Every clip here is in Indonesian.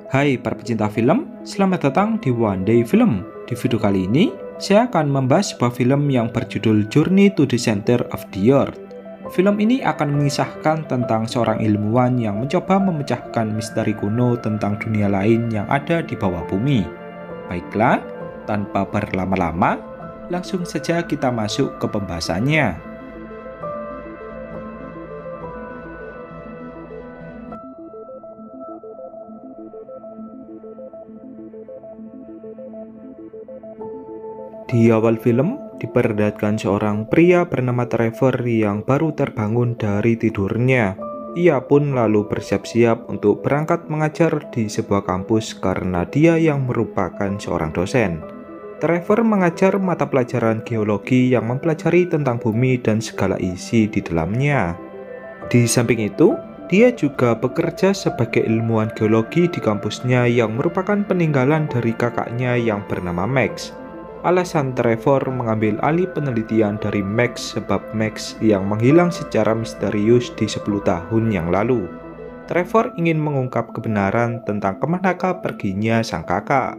Hai para pecinta film, selamat datang di One Day Film. Di video kali ini, saya akan membahas sebuah film yang berjudul Journey to the Center of the Earth. Film ini akan mengisahkan tentang seorang ilmuwan yang mencoba memecahkan misteri kuno tentang dunia lain yang ada di bawah bumi. Baiklah, tanpa berlama-lama, langsung saja kita masuk ke pembahasannya. Di awal film, diperlihatkan seorang pria bernama Trevor yang baru terbangun dari tidurnya. Ia pun lalu bersiap-siap untuk berangkat mengajar di sebuah kampus karena dia yang merupakan seorang dosen. Trevor mengajar mata pelajaran geologi yang mempelajari tentang bumi dan segala isi di dalamnya. Di samping itu, dia juga bekerja sebagai ilmuwan geologi di kampusnya yang merupakan peninggalan dari kakaknya yang bernama Max. Alasan Trevor mengambil alih penelitian dari Max sebab Max yang menghilang secara misterius di 10 tahun yang lalu. Trevor ingin mengungkap kebenaran tentang kemanakah perginya sang kakak.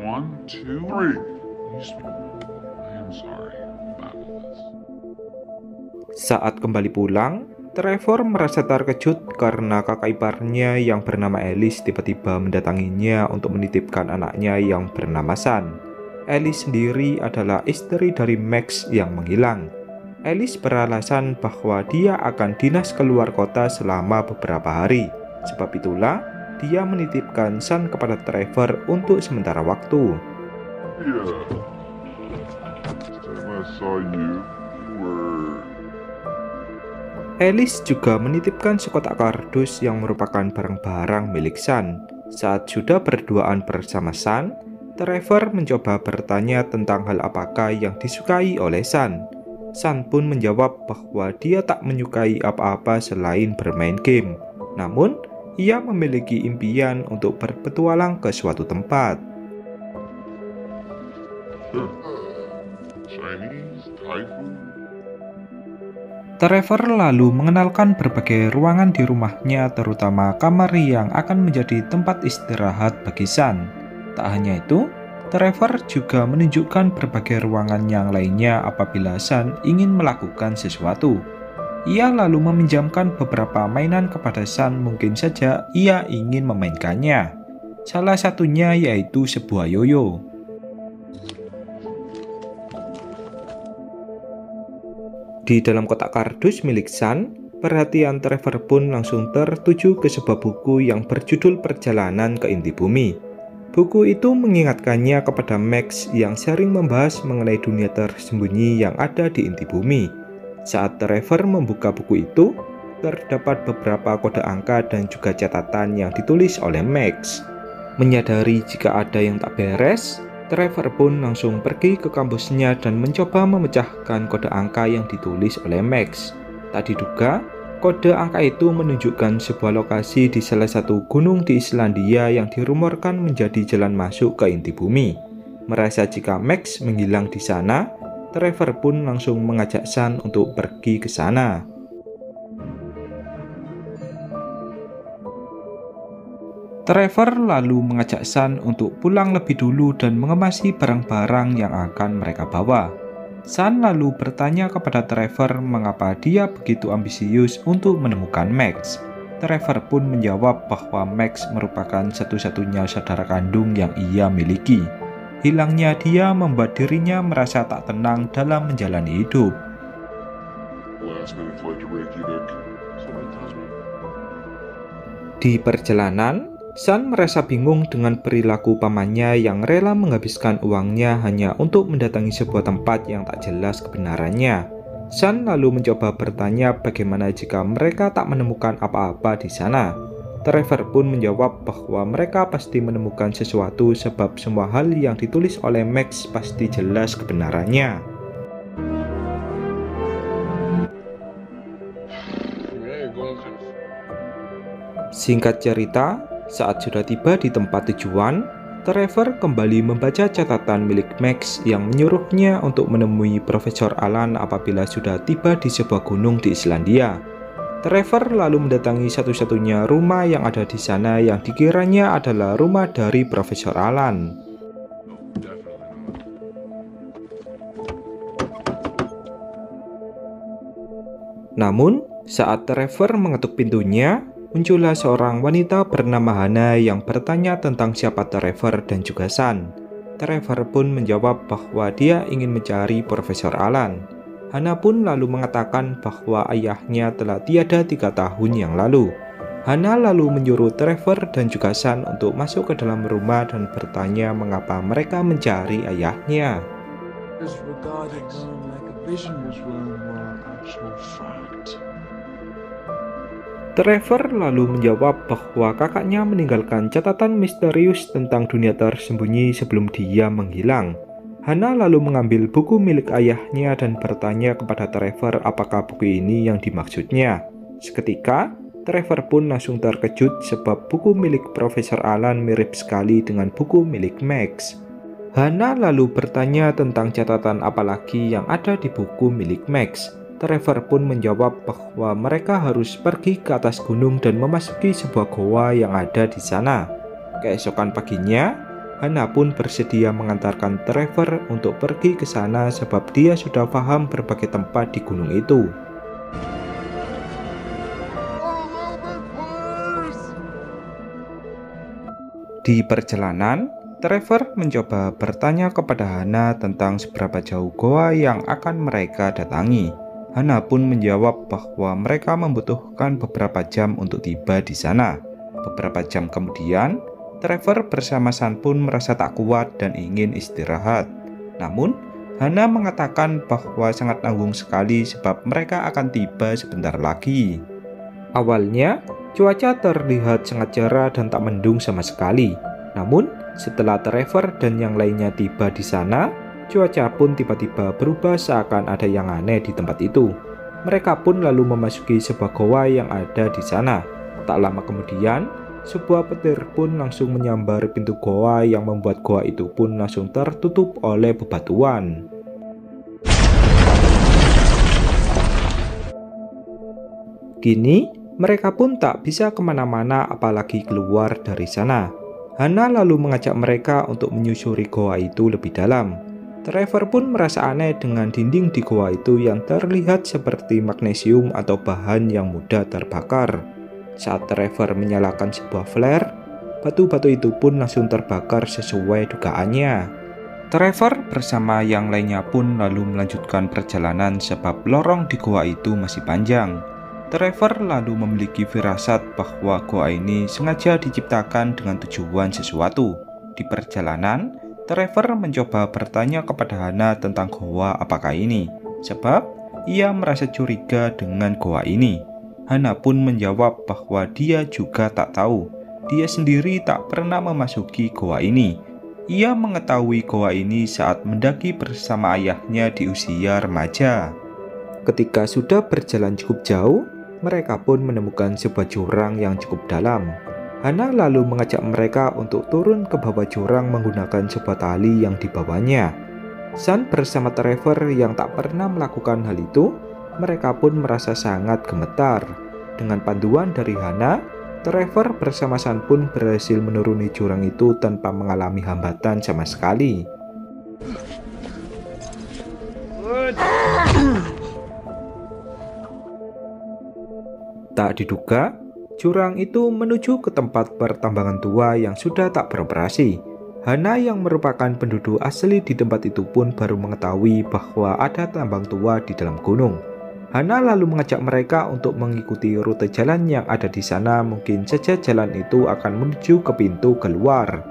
1, 2, 3. I'm sorry about this. Saat kembali pulang, Trevor merasa terkejut karena kakak iparnya yang bernama Alice tiba-tiba mendatanginya untuk menitipkan anaknya yang bernama Sun. Alice sendiri adalah istri dari Max yang menghilang. Alice beralasan bahwa dia akan dinas keluar kota selama beberapa hari. Sebab itulah, dia menitipkan Sun kepada Trevor untuk sementara waktu. Yeah. Last time I saw you were... Alice juga menitipkan sekotak kardus yang merupakan barang-barang milik Sun. Saat sudah berduaan bersama Sun, Trevor mencoba bertanya tentang hal apakah yang disukai oleh Sun. Sun pun menjawab bahwa dia tak menyukai apa-apa selain bermain game. Namun, ia memiliki impian untuk berpetualang ke suatu tempat. Chinese typhoon? Trevor lalu mengenalkan berbagai ruangan di rumahnya, terutama kamar yang akan menjadi tempat istirahat bagi Sun. Tak hanya itu, Trevor juga menunjukkan berbagai ruangan yang lainnya apabila Sun ingin melakukan sesuatu. Ia lalu meminjamkan beberapa mainan kepada Sun, mungkin saja ia ingin memainkannya. Salah satunya yaitu sebuah yoyo. Di dalam kotak kardus milik Sun, perhatian Trevor pun langsung tertuju ke sebuah buku yang berjudul Perjalanan ke Inti Bumi. Buku itu mengingatkannya kepada Max yang sering membahas mengenai dunia tersembunyi yang ada di inti bumi. Saat Trevor membuka buku itu, terdapat beberapa kode angka dan juga catatan yang ditulis oleh Max. Menyadari jika ada yang tak beres, Trevor pun langsung pergi ke kampusnya dan mencoba memecahkan kode angka yang ditulis oleh Max. Tak diduga, kode angka itu menunjukkan sebuah lokasi di salah satu gunung di Islandia yang dirumorkan menjadi jalan masuk ke inti bumi. Merasa jika Max menghilang di sana, Trevor pun langsung mengajak Sun untuk pergi ke sana. Trevor lalu mengajak Sun untuk pulang lebih dulu dan mengemasi barang-barang yang akan mereka bawa. Sun lalu bertanya kepada Trevor mengapa dia begitu ambisius untuk menemukan Max. Trevor pun menjawab bahwa Max merupakan satu-satunya saudara kandung yang ia miliki. Hilangnya dia membuat dirinya merasa tak tenang dalam menjalani hidup. Di perjalanan, Sun merasa bingung dengan perilaku pamannya yang rela menghabiskan uangnya hanya untuk mendatangi sebuah tempat yang tak jelas kebenarannya. Sun lalu mencoba bertanya bagaimana jika mereka tak menemukan apa-apa di sana. Trevor pun menjawab bahwa mereka pasti menemukan sesuatu sebab semua hal yang ditulis oleh Max pasti jelas kebenarannya. Singkat cerita, saat sudah tiba di tempat tujuan, Trevor kembali membaca catatan milik Max yang menyuruhnya untuk menemui Profesor Alan apabila sudah tiba di sebuah gunung di Islandia. Trevor lalu mendatangi satu-satunya rumah yang ada di sana yang dikiranya adalah rumah dari Profesor Alan. Namun, saat Trevor mengetuk pintunya, muncullah seorang wanita bernama Hannah yang bertanya tentang siapa Trevor dan juga Sun. Trevor pun menjawab bahwa dia ingin mencari Profesor Alan. Hannah pun lalu mengatakan bahwa ayahnya telah tiada 3 tahun yang lalu. Hannah lalu menyuruh Trevor dan juga Sun untuk masuk ke dalam rumah dan bertanya mengapa mereka mencari ayahnya. Trevor lalu menjawab bahwa kakaknya meninggalkan catatan misterius tentang dunia tersembunyi sebelum dia menghilang. Hannah lalu mengambil buku milik ayahnya dan bertanya kepada Trevor apakah buku ini yang dimaksudnya. Seketika, Trevor pun langsung terkejut sebab buku milik Profesor Alan mirip sekali dengan buku milik Max. Hannah lalu bertanya tentang catatan apalagi yang ada di buku milik Max. Trevor pun menjawab bahwa mereka harus pergi ke atas gunung dan memasuki sebuah goa yang ada di sana. Keesokan paginya, Hannah pun bersedia mengantarkan Trevor untuk pergi ke sana sebab dia sudah paham berbagai tempat di gunung itu. Di perjalanan, Trevor mencoba bertanya kepada Hannah tentang seberapa jauh goa yang akan mereka datangi. Hannah pun menjawab bahwa mereka membutuhkan beberapa jam untuk tiba di sana. Beberapa jam kemudian, Trevor bersama Sun pun merasa tak kuat dan ingin istirahat. Namun, Hannah mengatakan bahwa sangat nanggung sekali sebab mereka akan tiba sebentar lagi. Awalnya, cuaca terlihat sangat cerah dan tak mendung sama sekali. Namun, setelah Trevor dan yang lainnya tiba di sana, cuaca pun tiba-tiba berubah seakan ada yang aneh di tempat itu. Mereka pun lalu memasuki sebuah goa yang ada di sana. Tak lama kemudian, sebuah petir pun langsung menyambar pintu goa yang membuat goa itu pun langsung tertutup oleh bebatuan. Kini, mereka pun tak bisa kemana-mana apalagi keluar dari sana. Hannah lalu mengajak mereka untuk menyusuri goa itu lebih dalam. Trevor pun merasa aneh dengan dinding di goa itu yang terlihat seperti magnesium atau bahan yang mudah terbakar. Saat Trevor menyalakan sebuah flare, batu-batu itu pun langsung terbakar sesuai dugaannya. Trevor bersama yang lainnya pun lalu melanjutkan perjalanan sebab lorong di goa itu masih panjang. Trevor lalu memiliki firasat bahwa goa ini sengaja diciptakan dengan tujuan sesuatu. Di perjalanan, Trevor mencoba bertanya kepada Hannah tentang goa apakah ini, sebab ia merasa curiga dengan goa ini. Hannah pun menjawab bahwa dia juga tak tahu. Dia sendiri tak pernah memasuki goa ini. Ia mengetahui goa ini saat mendaki bersama ayahnya di usia remaja. Ketika sudah berjalan cukup jauh, mereka pun menemukan sebuah jurang yang cukup dalam. Hannah lalu mengajak mereka untuk turun ke bawah jurang menggunakan sebuah tali yang dibawanya. Sun bersama Trevor yang tak pernah melakukan hal itu, mereka pun merasa sangat gemetar. Dengan panduan dari Hannah, Trevor bersama Sun pun berhasil menuruni jurang itu tanpa mengalami hambatan sama sekali. Tak diduga, jurang itu menuju ke tempat pertambangan tua yang sudah tak beroperasi. Hannah yang merupakan penduduk asli di tempat itu pun baru mengetahui bahwa ada tambang tua di dalam gunung. Hannah lalu mengajak mereka untuk mengikuti rute jalan yang ada di sana, mungkin saja jalan itu akan menuju ke pintu keluar.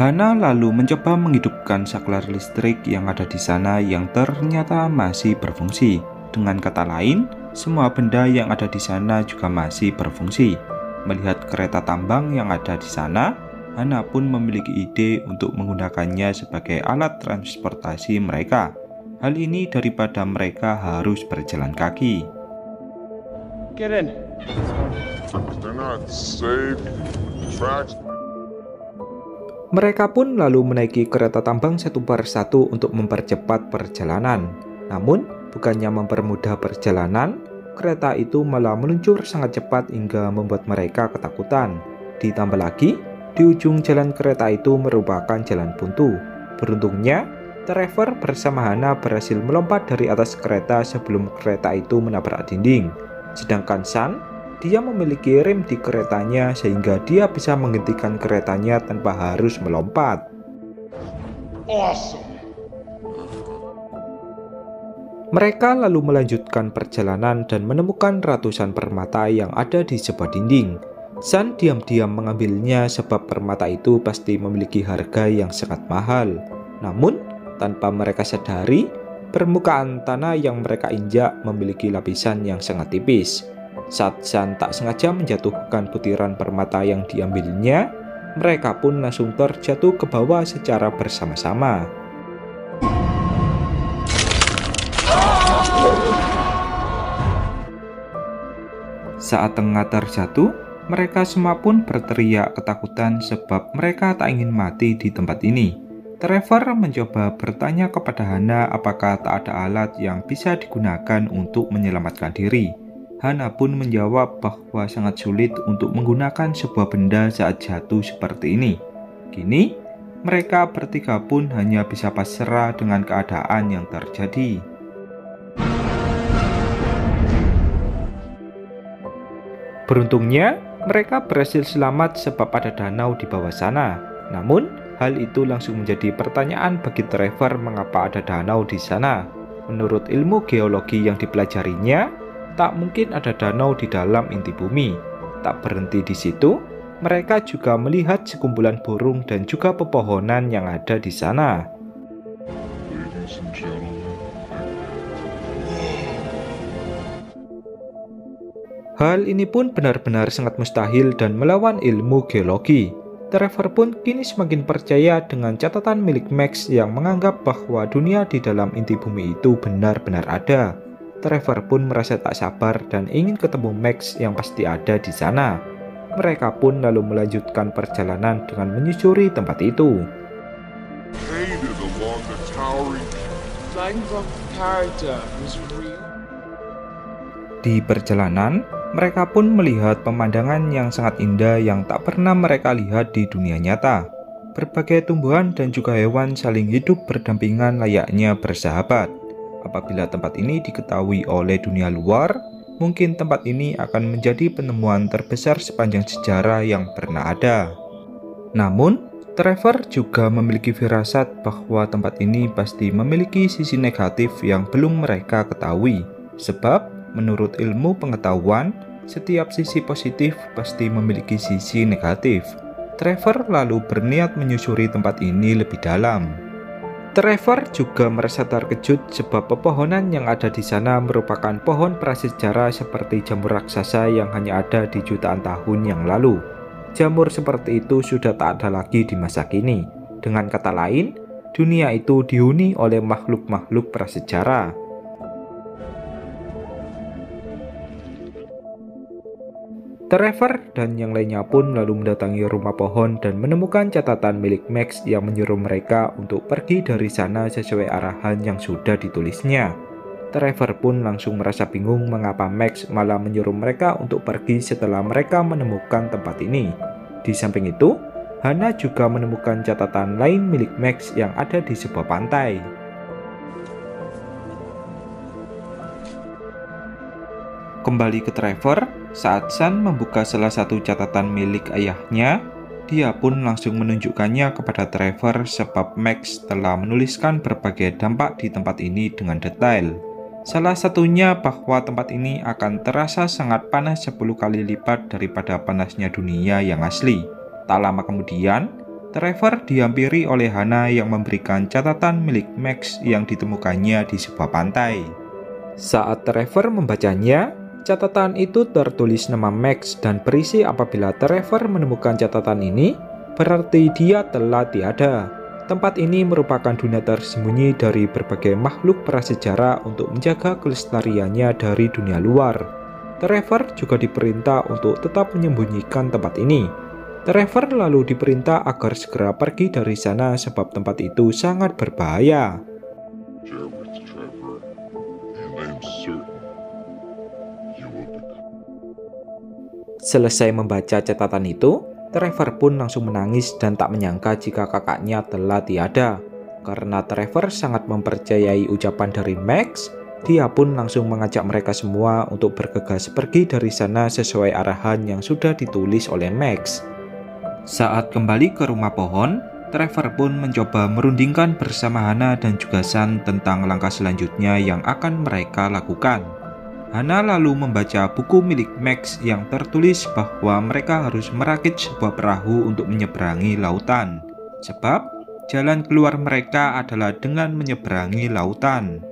Hannah lalu mencoba menghidupkan saklar listrik yang ada di sana yang ternyata masih berfungsi. Dengan kata lain, semua benda yang ada di sana juga masih berfungsi. Melihat kereta tambang yang ada di sana, Hannah pun memiliki ide untuk menggunakannya sebagai alat transportasi mereka. Hal ini daripada mereka harus berjalan kaki. Get in. They're not safe. Tracks. Mereka pun lalu menaiki kereta tambang satu per satu untuk mempercepat perjalanan. Namun, bukannya mempermudah perjalanan, kereta itu malah meluncur sangat cepat hingga membuat mereka ketakutan. Ditambah lagi, di ujung jalan kereta itu merupakan jalan buntu. Beruntungnya, Trevor bersama Hana berhasil melompat dari atas kereta sebelum kereta itu menabrak dinding. Sedangkan Sun, dia memiliki rem di keretanya sehingga dia bisa menghentikan keretanya tanpa harus melompat. Awesome. Mereka lalu melanjutkan perjalanan dan menemukan ratusan permata yang ada di sebuah dinding. Sun diam-diam mengambilnya sebab permata itu pasti memiliki harga yang sangat mahal. Namun, tanpa mereka sadari, permukaan tanah yang mereka injak memiliki lapisan yang sangat tipis. Saat Sun tak sengaja menjatuhkan butiran permata yang diambilnya, mereka pun langsung terjatuh ke bawah secara bersama-sama. Saat tengah terjatuh, mereka semua pun berteriak ketakutan sebab mereka tak ingin mati di tempat ini. Trevor mencoba bertanya kepada Hana apakah tak ada alat yang bisa digunakan untuk menyelamatkan diri. Hana pun menjawab bahwa sangat sulit untuk menggunakan sebuah benda saat jatuh seperti ini. Kini, mereka bertiga pun hanya bisa pasrah dengan keadaan yang terjadi. Beruntungnya, mereka berhasil selamat sebab ada danau di bawah sana. Namun, hal itu langsung menjadi pertanyaan bagi Trevor mengapa ada danau di sana. Menurut ilmu geologi yang dipelajarinya, tak mungkin ada danau di dalam inti bumi. Tak berhenti di situ, mereka juga melihat sekumpulan burung dan juga pepohonan yang ada di sana. Ladies and gentlemen. Hal ini pun benar-benar sangat mustahil dan melawan ilmu geologi. Trevor pun kini semakin percaya dengan catatan milik Max yang menganggap bahwa dunia di dalam inti bumi itu benar-benar ada. Trevor pun merasa tak sabar dan ingin ketemu Max yang pasti ada di sana. Mereka pun lalu melanjutkan perjalanan dengan menyusuri tempat itu. Hated along the towering. Di perjalanan, mereka pun melihat pemandangan yang sangat indah yang tak pernah mereka lihat di dunia nyata. Berbagai tumbuhan dan juga hewan saling hidup berdampingan layaknya bersahabat. Apabila tempat ini diketahui oleh dunia luar, mungkin tempat ini akan menjadi penemuan terbesar sepanjang sejarah yang pernah ada. Namun, Trevor juga memiliki firasat bahwa tempat ini pasti memiliki sisi negatif yang belum mereka ketahui. Sebab, menurut ilmu pengetahuan, setiap sisi positif pasti memiliki sisi negatif. Trevor lalu berniat menyusuri tempat ini lebih dalam. Trevor juga merasa terkejut sebab pepohonan yang ada di sana merupakan pohon prasejarah seperti jamur raksasa yang hanya ada di jutaan tahun yang lalu. Jamur seperti itu sudah tak ada lagi di masa kini. Dengan kata lain, dunia itu dihuni oleh makhluk-makhluk prasejarah. Trevor dan yang lainnya pun lalu mendatangi rumah pohon dan menemukan catatan milik Max yang menyuruh mereka untuk pergi dari sana sesuai arahan yang sudah ditulisnya. Trevor pun langsung merasa bingung mengapa Max malah menyuruh mereka untuk pergi setelah mereka menemukan tempat ini. Di samping itu, Hana juga menemukan catatan lain milik Max yang ada di sebuah pantai. Kembali ke Trevor, saat Sun membuka salah satu catatan milik ayahnya, dia pun langsung menunjukkannya kepada Trevor sebab Max telah menuliskan berbagai dampak di tempat ini dengan detail. Salah satunya bahwa tempat ini akan terasa sangat panas 10 kali lipat daripada panasnya dunia yang asli. Tak lama kemudian, Trevor dihampiri oleh Hana yang memberikan catatan milik Max yang ditemukannya di sebuah pantai. Saat Trevor membacanya, catatan itu tertulis nama Max dan berisi apabila Trevor menemukan catatan ini, berarti dia telah tiada. Tempat ini merupakan dunia tersembunyi dari berbagai makhluk prasejarah untuk menjaga kelestariannya dari dunia luar. Trevor juga diperintah untuk tetap menyembunyikan tempat ini. Trevor lalu diperintah agar segera pergi dari sana sebab tempat itu sangat berbahaya. Share with Trevor, and I am certain you will be. Selesai membaca catatan itu, Trevor pun langsung menangis dan tak menyangka jika kakaknya telah tiada. Karena Trevor sangat mempercayai ucapan dari Max, dia pun langsung mengajak mereka semua untuk bergegas pergi dari sana sesuai arahan yang sudah ditulis oleh Max. Saat kembali ke rumah pohon, Trevor pun mencoba merundingkan bersama Hana dan juga Sun tentang langkah selanjutnya yang akan mereka lakukan. Hana lalu membaca buku milik Max yang tertulis bahwa mereka harus merakit sebuah perahu untuk menyeberangi lautan. Sebab jalan keluar mereka adalah dengan menyeberangi lautan.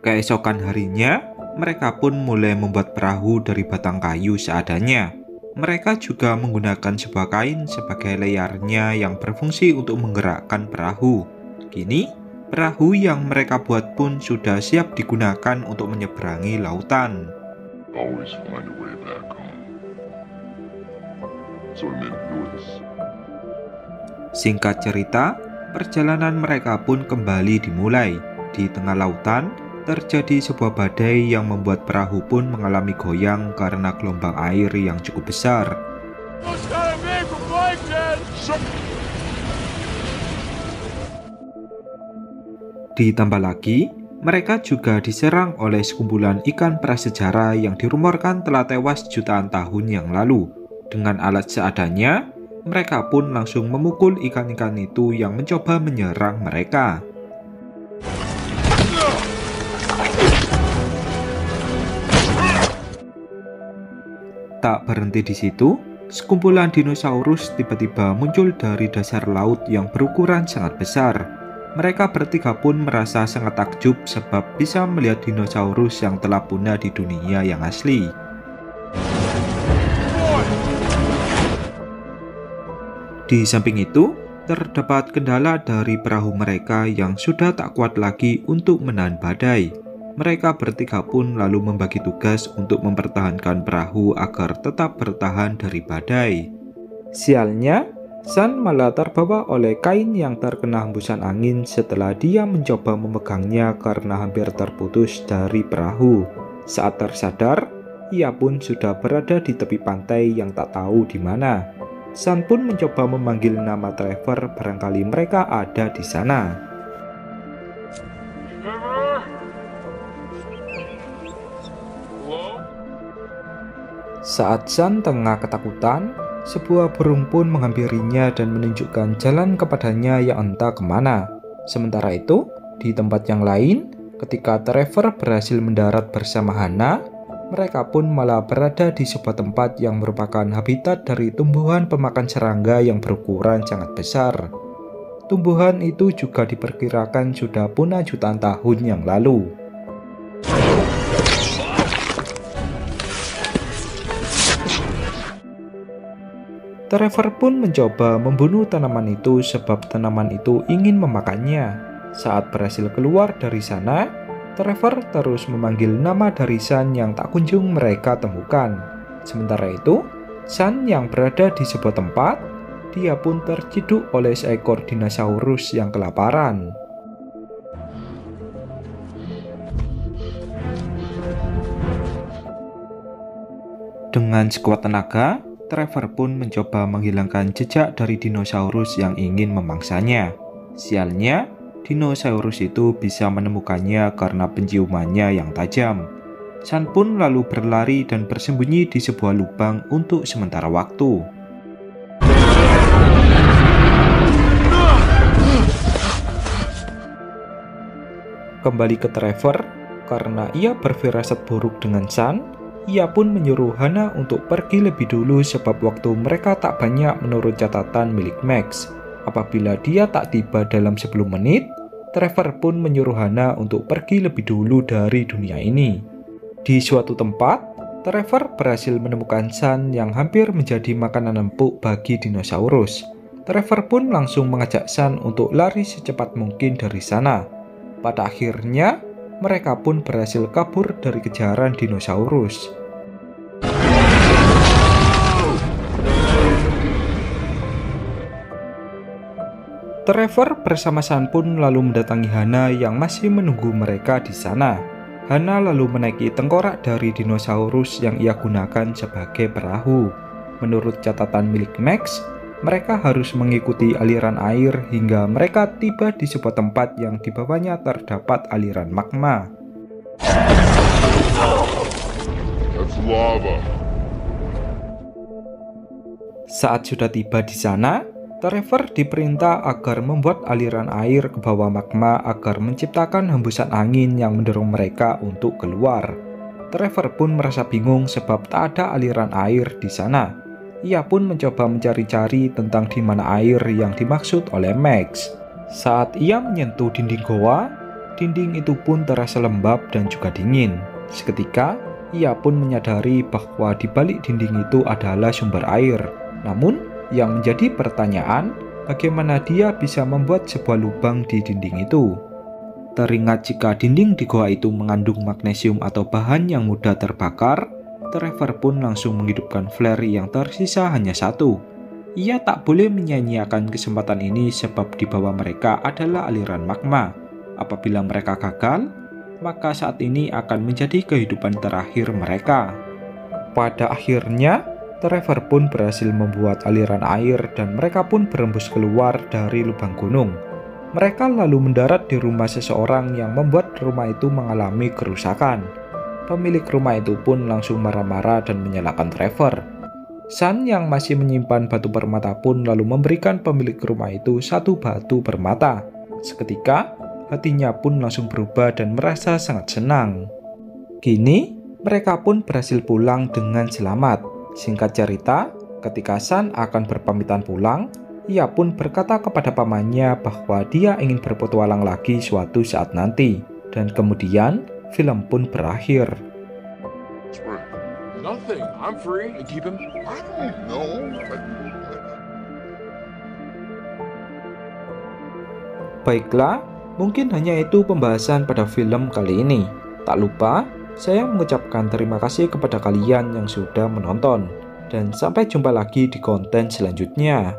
Keesokan harinya, mereka pun mulai membuat perahu dari batang kayu seadanya. Mereka juga menggunakan sebuah kain sebagai layarnya yang berfungsi untuk menggerakkan perahu. Kini, perahu yang mereka buat pun sudah siap digunakan untuk menyeberangi lautan. Always find a way back home. So I meant yours. Singkat cerita, perjalanan mereka pun kembali dimulai. Di tengah lautan, terjadi sebuah badai yang membuat perahu pun mengalami goyang karena gelombang air yang cukup besar. Ditambah lagi, mereka juga diserang oleh sekumpulan ikan prasejarah yang dirumorkan telah tewas jutaan tahun yang lalu. Dengan alat seadanya, mereka pun langsung memukul ikan-ikan itu yang mencoba menyerang mereka. Tak berhenti di situ, sekumpulan dinosaurus tiba-tiba muncul dari dasar laut yang berukuran sangat besar. Mereka bertiga pun merasa sangat takjub sebab bisa melihat dinosaurus yang telah punah di dunia yang asli. Di samping itu, terdapat kendala dari perahu mereka yang sudah tak kuat lagi untuk menahan badai. Mereka bertiga pun lalu membagi tugas untuk mempertahankan perahu agar tetap bertahan dari badai. Sialnya, Sun malah terbawa oleh kain yang terkena hembusan angin setelah dia mencoba memegangnya karena hampir terputus dari perahu. Saat tersadar, ia pun sudah berada di tepi pantai yang tak tahu di mana. Sun pun mencoba memanggil nama Trevor, barangkali mereka ada di sana. Saat Sun tengah ketakutan, sebuah burung pun menghampirinya dan menunjukkan jalan kepadanya yang entah kemana. Sementara itu, di tempat yang lain, ketika Trevor berhasil mendarat bersama Hana, mereka pun malah berada di sebuah tempat yang merupakan habitat dari tumbuhan pemakan serangga yang berukuran sangat besar. Tumbuhan itu juga diperkirakan sudah punah jutaan tahun yang lalu. Trevor pun mencoba membunuh tanaman itu sebab tanaman itu ingin memakannya. Saat berhasil keluar dari sana, Trevor terus memanggil nama dari Sun yang tak kunjung mereka temukan. Sementara itu, Sun yang berada di sebuah tempat, dia pun terciduk oleh seekor dinosaurus yang kelaparan. Dengan sekuat tenaga, Trevor pun mencoba menghilangkan jejak dari dinosaurus yang ingin memangsanya. Sialnya, dinosaurus itu bisa menemukannya karena penciumannya yang tajam. Sun pun lalu berlari dan bersembunyi di sebuah lubang untuk sementara waktu. Kembali ke Trevor, karena ia berfirasat buruk dengan Sun, ia pun menyuruh Hana untuk pergi lebih dulu sebab waktu mereka tak banyak menurut catatan milik Max. Apabila dia tak tiba dalam 10 menit, Trevor pun menyuruh Hana untuk pergi lebih dulu dari dunia ini. Di suatu tempat, Trevor berhasil menemukan Sun yang hampir menjadi makanan empuk bagi dinosaurus. Trevor pun langsung mengajak Sun untuk lari secepat mungkin dari sana. Pada akhirnya, mereka pun berhasil kabur dari kejaran dinosaurus. Trevor bersama Sun pun lalu mendatangi Hana yang masih menunggu mereka di sana. Hana lalu menaiki tengkorak dari dinosaurus yang ia gunakan sebagai perahu. Menurut catatan milik Max, mereka harus mengikuti aliran air hingga mereka tiba di sebuah tempat yang di bawahnya terdapat aliran magma. That's lava. Saat sudah tiba di sana, Trevor diperintah agar membuat aliran air ke bawah magma agar menciptakan hembusan angin yang mendorong mereka untuk keluar. Trevor pun merasa bingung sebab tak ada aliran air di sana. Ia pun mencoba mencari-cari tentang di mana air yang dimaksud oleh Max. Saat ia menyentuh dinding goa, dinding itu pun terasa lembab dan juga dingin. Seketika, ia pun menyadari bahwa di balik dinding itu adalah sumber air. Namun, yang menjadi pertanyaan, bagaimana dia bisa membuat sebuah lubang di dinding itu? Teringat jika dinding di goa itu mengandung magnesium atau bahan yang mudah terbakar, Trevor pun langsung menghidupkan flare yang tersisa hanya satu. Ia tak boleh menyia-nyiakan kesempatan ini sebab di bawah mereka adalah aliran magma. Apabila mereka gagal, maka saat ini akan menjadi kehidupan terakhir mereka. Pada akhirnya, Trevor pun berhasil membuat aliran air dan mereka pun berembus keluar dari lubang gunung. Mereka lalu mendarat di rumah seseorang yang membuat rumah itu mengalami kerusakan. Pemilik rumah itu pun langsung marah-marah dan menyalahkan Trevor. Sun yang masih menyimpan batu permata pun lalu memberikan pemilik rumah itu satu batu permata. Seketika, hatinya pun langsung berubah dan merasa sangat senang. Kini, mereka pun berhasil pulang dengan selamat. Singkat cerita, ketika Sun akan berpamitan pulang, ia pun berkata kepada pamannya bahwa dia ingin berpetualang lagi suatu saat nanti. Dan kemudian, film pun berakhir. Nothing. I'm free and keep him. I don't know. Baiklah, mungkin hanya itu pembahasan pada film kali ini. Tak lupa, saya mengucapkan terima kasih kepada kalian yang sudah menonton. Dan sampai jumpa lagi di konten selanjutnya.